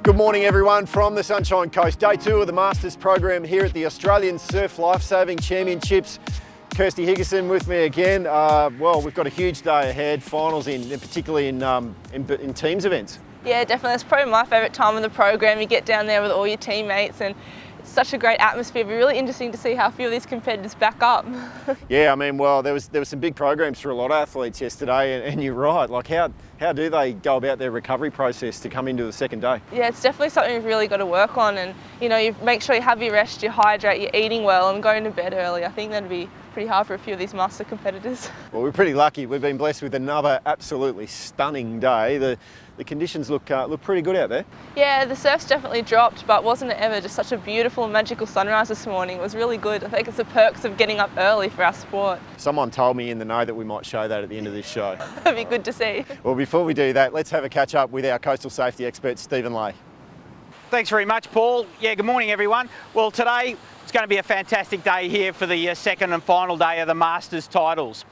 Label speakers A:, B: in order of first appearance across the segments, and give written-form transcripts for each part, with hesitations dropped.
A: Good morning everyone from the Sunshine Coast. Day 2 of the Masters program here at the Australian Surf Lifesaving Championships. Kirsty Higgison with me again. Well, we've got a huge day ahead, finals particularly in teams events.
B: Yeah, definitely. It's probably my favourite time of the program. You get down there with all your teammates and it's such a great atmosphere. It'll be really interesting to see how a few of these competitors back up.
A: Yeah, I mean, well, there was some big programs for a lot of athletes yesterday, and you're right. Like, how do they go about their recovery process to come into the second day?
B: Yeah, it's definitely something you've really got to work on, and you make sure you have your rest, you hydrate, you're eating well, and going to bed early. I think that'd be pretty hard for a few of these master competitors.
A: Well, we're pretty lucky. We've been blessed with another absolutely stunning day. The conditions look pretty good out there.
B: Yeah, the surf's definitely dropped, but wasn't it ever just such a beautiful, magical sunrise this morning? It was really good. I think it's the perks of getting up early for our sport.
A: Someone told me in the know that we might show that at the end of this show.
B: That'd be good to see.
A: Well, before we do that, let's have a catch up with our coastal safety expert, Stephen Lay.
C: Thanks very much, Paul. Yeah, good morning, everyone. Well, today it's going to be a fantastic day here for the second and final day of the Masters titles.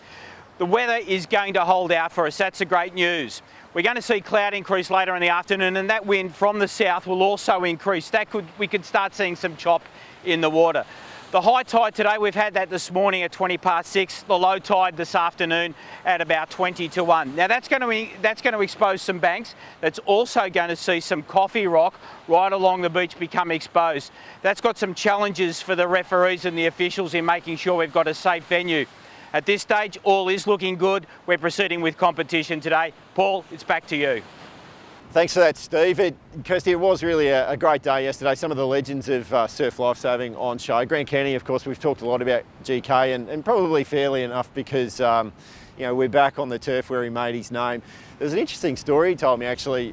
C: The weather is going to hold out for us. That's the great news. We're going to see cloud increase later in the afternoon, and that wind from the south will also increase. We could start seeing some chop in the water. The high tide today, we've had that this morning at 6:20. The low tide this afternoon at about 1. Now that's going to expose some banks. That's also going to see some coffee rock right along the beach become exposed. That's got some challenges for the referees and the officials in making sure we've got a safe venue. At this stage, all is looking good. We're proceeding with competition today. Paul, it's back to you.
A: Thanks for that, Steve. Kirsty, it was really a great day yesterday. Some of the legends of surf lifesaving on show. Grant Kenny, of course, we've talked a lot about GK, and probably fairly enough because we're back on the turf where he made his name. There's an interesting story he told me actually,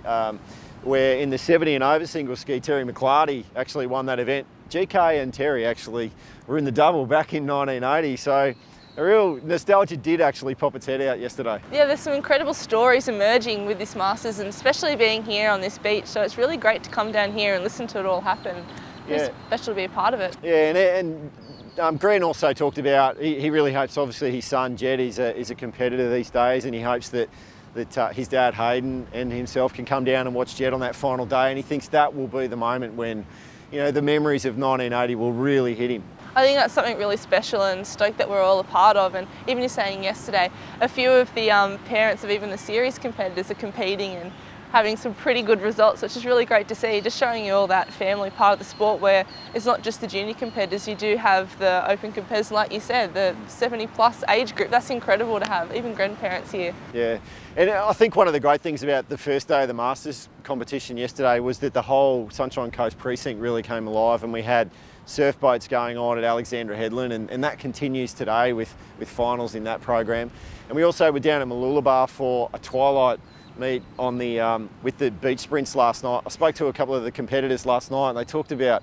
A: where in the 70 and over single ski, Terry McClarty actually won that event. GK and Terry actually were in the double back in 1980. So a real nostalgia did actually pop its head out yesterday.
B: Yeah, there's some incredible stories emerging with this Masters, and especially being here on this beach. So it's really great to come down here and listen to it all happen. It's special to be a part of it.
A: Yeah, and Grant also talked about, he really hopes, obviously his son Jed is a competitor these days, and he hopes that his dad Hayden and himself can come down and watch Jed on that final day, and he thinks that will be the moment when the memories of 1980 will really hit him.
B: I think that's something really special and stoked that we're all a part of. And even you're saying yesterday, a few of the parents of even the series competitors are competing and having some pretty good results, which is really great to see. Just showing you all that family part of the sport where it's not just the junior competitors, you do have the open competitors, like you said, the 70 plus age group. That's incredible to have, even grandparents here.
A: Yeah, and I think one of the great things about the first day of the Masters competition yesterday was that the whole Sunshine Coast precinct really came alive, and we had surf boats going on at Alexandra Headland, and that continues today with finals in that program. And we also were down at Mooloolaba for a twilight meet on with the beach sprints last night. I spoke to a couple of the competitors last night, and they talked about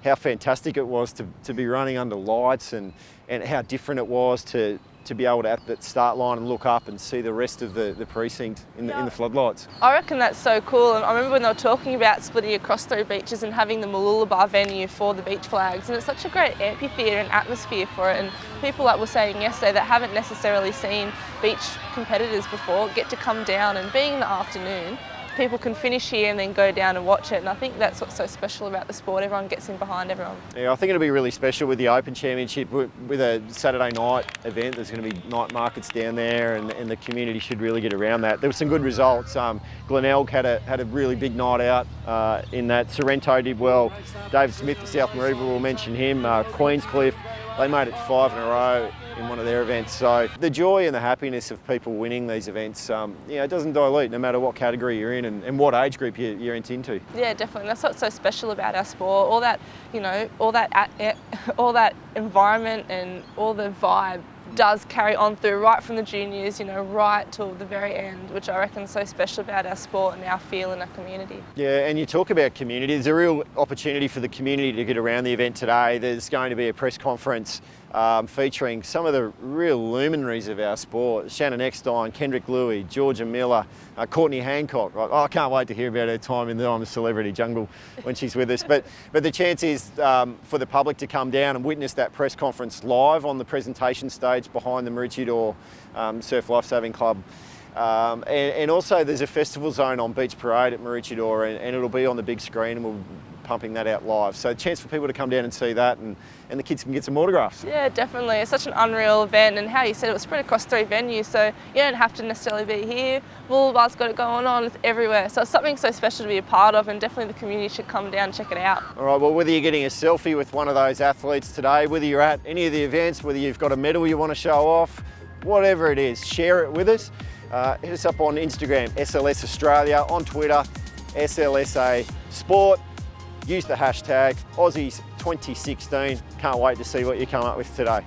A: how fantastic it was to be running under lights, and how different it was to be able to at the start line and look up and see the rest of the precinct in the floodlights.
B: I reckon that's so cool, and I remember when they were talking about splitting across 3 beaches and having the Mooloolaba venue for the beach flags, and it's such a great amphitheatre and atmosphere for it, and people like were saying yesterday that haven't necessarily seen beach competitors before get to come down, and being in the afternoon, people can finish here and then go down and watch it, and I think that's what's so special about the sport. Everyone gets in behind everyone. Yeah,
A: I think it'll be really special with the Open Championship, with a Saturday night event. There's going to be night markets down there, and the community should really get around that. There were some good results. Glenelg had a really big night out in that. Sorrento did well. David Smith, the South Maroubra, we'll mention him. Queenscliff, they made it 5 in a row in one of their events. So the joy and the happiness of people winning these events, it doesn't dilute no matter what category you're in and what age group you're into.
B: Yeah, definitely. That's what's so special about our sport. All that, all that environment and all the vibe does carry on through right from the juniors, right till the very end, which I reckon is so special about our sport and our feel in our community.
A: Yeah, and you talk about community. There's a real opportunity for the community to get around the event today. There's going to be a press conference featuring some of the real luminaries of our sport. Shannon Eckstein, Kendrick Louis, Georgia Miller, Courtney Hancock. I can't wait to hear about her time in the I'm a Celebrity jungle when she's with us. But the chance is for the public to come down and witness that press conference live on the presentation stage behind the Maroochydore Surf Lifesaving Club And also there's a festival zone on Beach Parade at Maroochydore, and it'll be on the big screen, and we'll be pumping that out live. So a chance for people to come down and see that, and the kids can get some autographs.
B: Yeah, definitely. It's such an unreal event, and how you said it was spread across 3 venues, so you don't have to necessarily be here. Mooloolaba's got it going on, it's everywhere. So it's something so special to be a part of, and definitely the community should come down and check it out.
A: All right, well, whether you're getting a selfie with one of those athletes today, whether you're at any of the events, whether you've got a medal you want to show off, whatever it is, share it with us. Hit us up on Instagram, SLS Australia, on Twitter, SLSA Sport. Use the hashtag Aussies 2016. Can't wait to see what you come up with today.